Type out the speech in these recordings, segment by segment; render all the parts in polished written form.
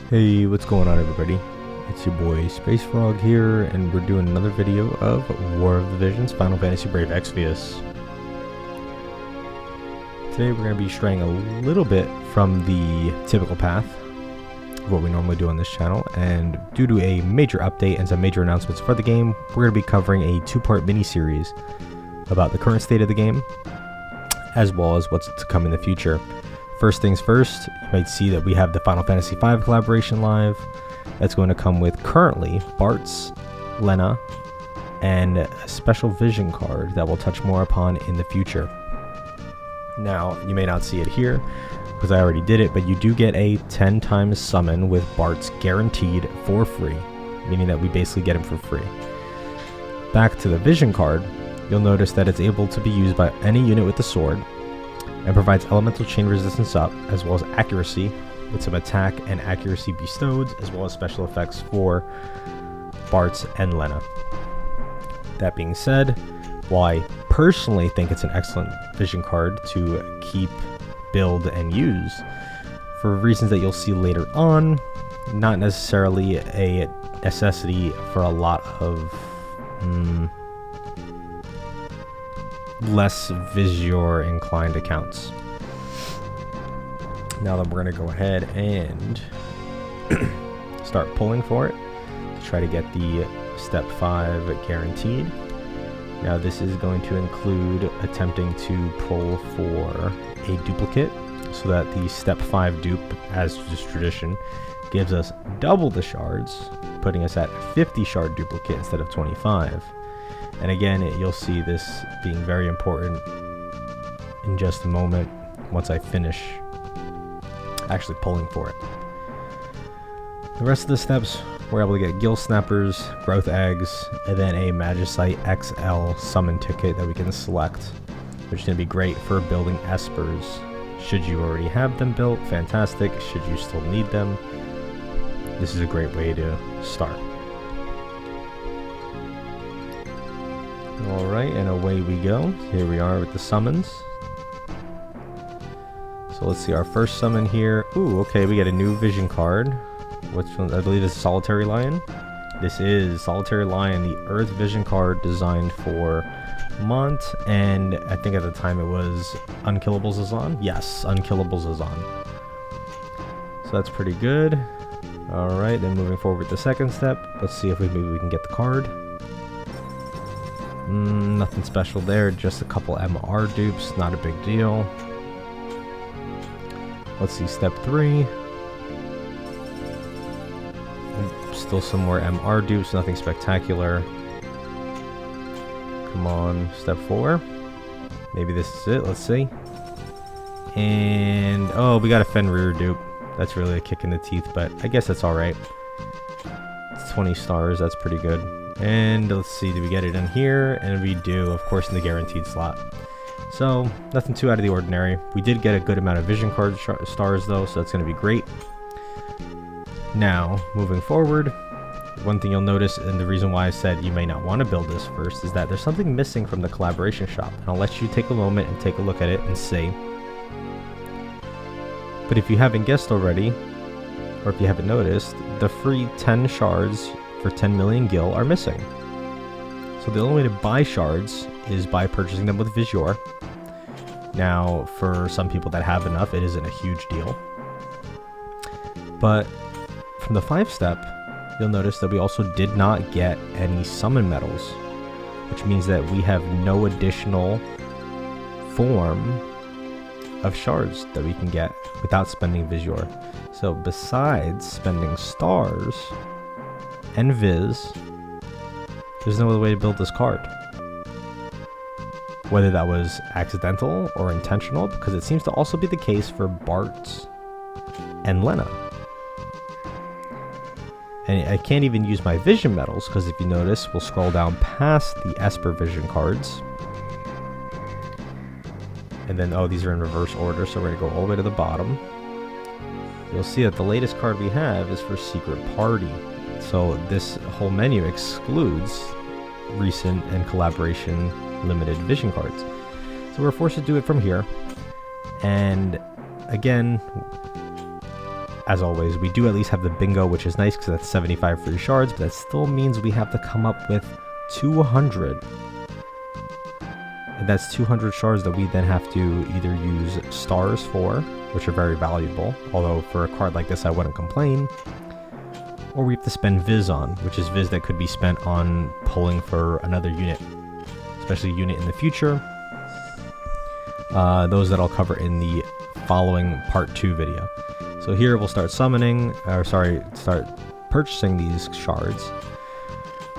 Hey, what's going on everybody? It's your boy Space Frog here, and we're doing another video of War of the Visions Final Fantasy Brave Exvius. Today we're going to be straying a little bit from the typical path of what we normally do on this channel, and due to a major update and some major announcements for the game, we're going to be covering a two-part mini-series about the current state of the game, as well as what's to come in the future. First things first, you might see that we have the Final Fantasy V collaboration live. That's going to come with currently Bartz, Lena, and a special vision card that we'll touch more upon in the future. Now, you may not see it here because I already did it, but you do get a 10 times summon with Bartz guaranteed for free, meaning that we basically get him for free. Back to the vision card, you'll notice that it's able to be used by any unit with the sword, and provides elemental chain resistance up, as well as accuracy, with some attack and accuracy bestowed, as well as special effects for Bartz and Lena. That being said, while I personally think it's an excellent vision card to keep, build, and use, for reasons that you'll see later on, not necessarily a necessity for a lot of less Visual inclined accounts. Now then, we're going to go ahead and start pulling for it to try to get the step 5 guaranteed. Now this is going to include attempting to pull for a duplicate so that the step 5 dupe, as is tradition, gives us double the shards, putting us at 50 shard duplicate instead of 25. And again, you'll see this being very important in just a moment once I finish actually pulling for it. The rest of the steps, we're able to get Gill Snappers, Growth Eggs, and then a Magicite XL summon ticket that we can select, which is going to be great for building Espers. Should you already have them built, fantastic. Should you still need them, this is a great way to start. Alright, and away we go. Here we are with the summons. So let's see our first summon here. Ooh, okay, we get a new vision card. Which one? I believe it's Solitary Lion. This is Solitary Lion, the Earth vision card designed for Mont, and I think at the time it was Unkillable Zazan. Yes, Unkillable Zazan. So that's pretty good. Alright, then moving forward with the second step. Let's see if maybe we can get the card. Nothing special there, just a couple MR dupes, not a big deal. Let's see, step 3. Still some more MR dupes, nothing spectacular. Come on, step 4. Maybe this is it, let's see. And, oh, we got a Fenrir dupe. That's really a kick in the teeth, but I guess that's alright. It's 20 stars, that's pretty good. And let's see, do we get it in here? And we do, of course, in the guaranteed slot. So, nothing too out of the ordinary. We did get a good amount of vision card stars, though, so that's going to be great. Now, moving forward, one thing you'll notice, and the reason why I said you may not want to build this first, is that there's something missing from the collaboration shop. And I'll let you take a moment and take a look at it and see. But if you haven't guessed already, or if you haven't noticed, the free 10 shards for 10 million gil are missing. So the only way to buy shards is by purchasing them with Visual. Now, for some people that have enough, it isn't a huge deal. But from the 5 step, you'll notice that we also did not get any summon medals, which means that we have no additional form of shards that we can get without spending Visual. So besides spending stars and Viz, there's no other way to build this card. Whether that was accidental or intentional, because it seems to also be the case for Bartz and Lena. And I can't even use my vision medals, because if you notice, we'll scroll down past the Esper vision cards. And then, oh, these are in reverse order, so we're going to go all the way to the bottom. You'll see that the latest card we have is for Secret Party. So this whole menu excludes recent and collaboration limited vision cards. So we're forced to do it from here. And again, as always, we do at least have the bingo, which is nice because that's 75 free shards, but that still means we have to come up with 200. And that's 200 shards that we then have to either use stars for, which are very valuable, although for a card like this I wouldn't complain, or we have to spend Viz on, which is Viz that could be spent on pulling for another unit, especially a unit in the future. Those that I'll cover in the following part 2 video. So here we'll start start purchasing these shards.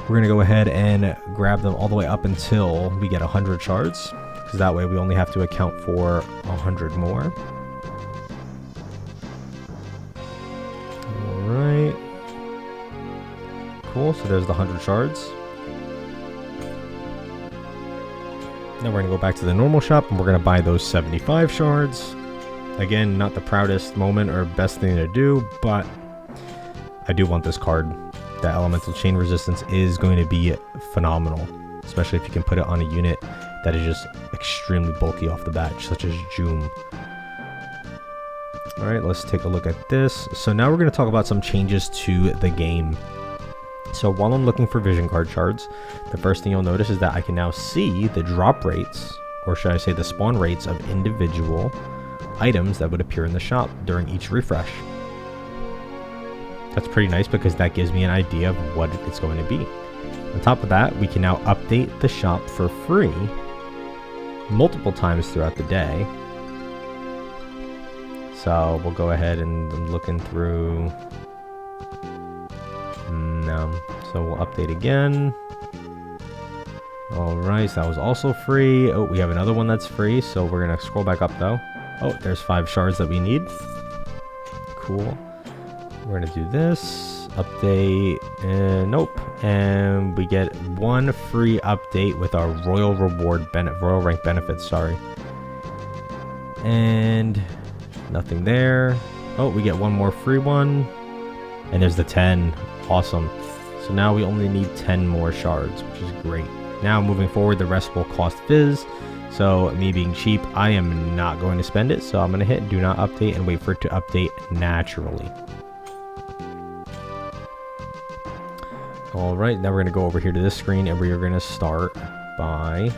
We're going to go ahead and grab them all the way up until we get 100 shards, because that way we only have to account for 100 more. Alright. Cool, so there's the 100 shards. Now we're going to go back to the normal shop and we're going to buy those 75 shards. Again, not the proudest moment or best thing to do, but I do want this card. That elemental chain resistance is going to be phenomenal, especially if you can put it on a unit that is just extremely bulky off the bat, such as Joom. Alright, let's take a look at this. So now we're going to talk about some changes to the game. So while I'm looking for vision card shards, the first thing you'll notice is that I can now see the drop rates, or should I say the spawn rates of individual items that would appear in the shop during each refresh. That's pretty nice because that gives me an idea of what it's going to be. On top of that, we can now update the shop for free multiple times throughout the day. So we'll go ahead and I'm looking through. No, so we'll update again. Alright, so that was also free. Oh, we have another one that's free, so we're gonna scroll back up though. Oh, there's 5 shards that we need. Cool. We're gonna do this update, and nope, and we get 1 free update with our royal rank benefits. Sorry, and nothing there. Oh, we get 1 more free one, and there's the 10. Awesome. So now we only need 10 more shards, which is great. Now moving forward, the rest will cost Fizz. So me being cheap, I am not going to spend it. So I'm going to hit do not update and wait for it to update naturally. Alright, now we're going to go over here to this screen and we are going to start by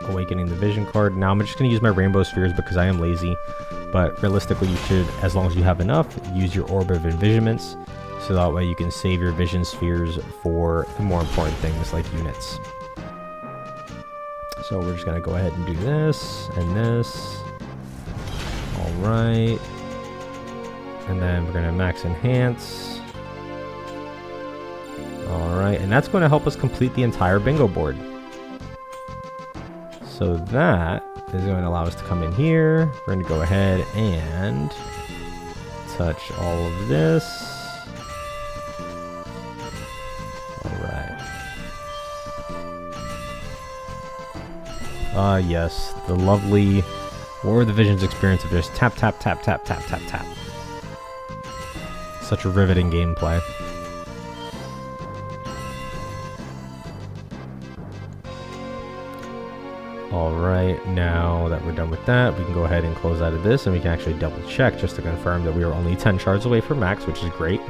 awakening the vision card. Now I'm just going to use my rainbow spheres because I am lazy. But realistically, you should, as long as you have enough, use your orb of envisionments. So that way you can save your vision spheres for the more important things like units. So we're just going to go ahead and do this and this. Alright. And then we're going to max enhance. Alright, and that's going to help us complete the entire bingo board. So that is going to allow us to come in here. We're going to go ahead and touch all of this. Yes, the lovely War of the Visions experience of just tap, tap, tap, tap, tap, tap, tap. Such a riveting gameplay. Alright, now that we're done with that, we can go ahead and close out of this, and we can actually double check just to confirm that we are only 10 shards away from max, which is great.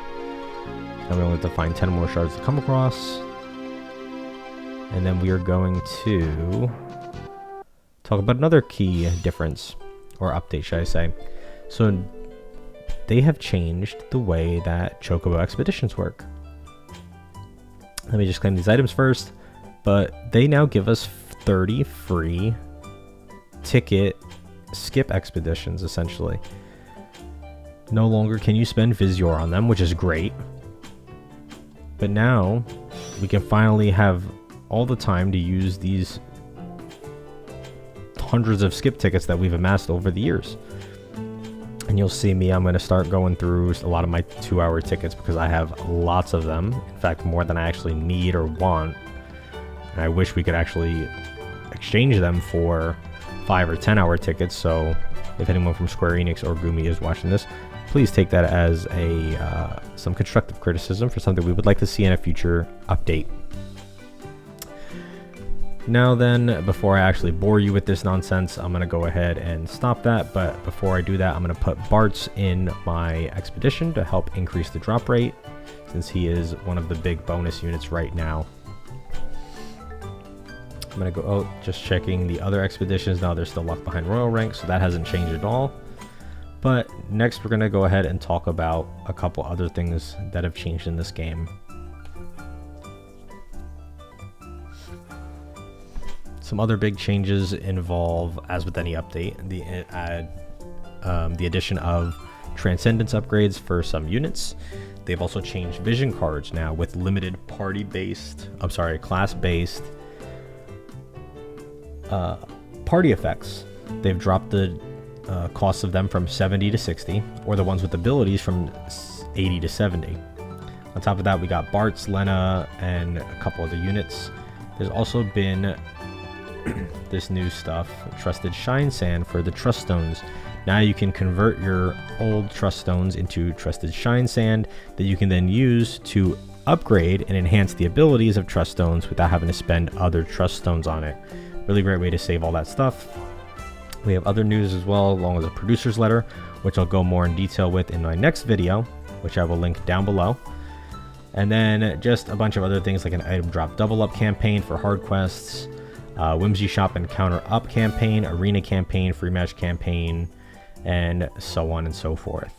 Now we only have to find 10 more shards to come across. And then we are going to talk about another key difference, or update, should I say. So they have changed the way that Chocobo expeditions work. Let me just claim these items first, but they now give us 30 free ticket skip expeditions, essentially. No longer can you spend Vizior on them, which is great. But now we can finally have all the time to use these hundreds of skip tickets that we've amassed over the years. And you'll see me, I'm going to start going through a lot of my 2-hour tickets because I have lots of them. In fact, more than I actually need or want. And I wish we could actually exchange them for 5 or 10-hour tickets. So if anyone from Square Enix or Gumi is watching this, please take that as a some constructive criticism for something we would like to see in a future update. Now then, before I actually bore you with this nonsense, I'm going to go ahead and stop that. But before I do that, I'm going to put Bart's in my expedition to help increase the drop rate, since he is one of the big bonus units right now. I'm going to go out, just checking the other expeditions. Now they're still locked behind Royal rank, so that hasn't changed at all. But next we're going to go ahead and talk about a couple other things that have changed in this game. Some other big changes involve, as with any update, the addition of Transcendence upgrades for some units. They've also changed vision cards now with limited class-based party effects. They've dropped the cost of them from 70 to 60, or the ones with abilities from 80 to 70. On top of that, we got Bart's, Lena, and a couple other units. There's also been this new stuff, Trusted Shine Sand for the Trust Stones. Now you can convert your old Trust Stones into Trusted Shine Sand that you can then use to upgrade and enhance the abilities of Trust Stones without having to spend other Trust Stones on it. Really great way to save all that stuff. We have other news as well, along with a producer's letter, which I'll go more in detail with in my next video, which I will link down below. And then just a bunch of other things like an item drop double up campaign for hard quests, Whimsy Shop and Counter Up campaign, Arena campaign, Free Match campaign, and so on and so forth.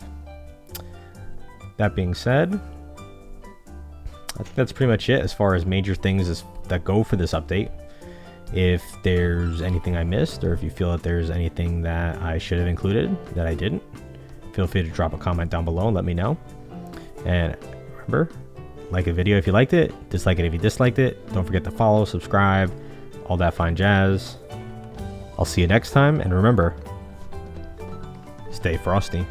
That being said, I think that's pretty much it as far as major things that go for this update. If there's anything I missed, or if you feel that there's anything that I should have included that I didn't, feel free to drop a comment down below and let me know. And remember, like a video if you liked it, dislike it if you disliked it. Don't forget to follow, subscribe, all that fine jazz. I'll see you next time, and remember, stay frosty.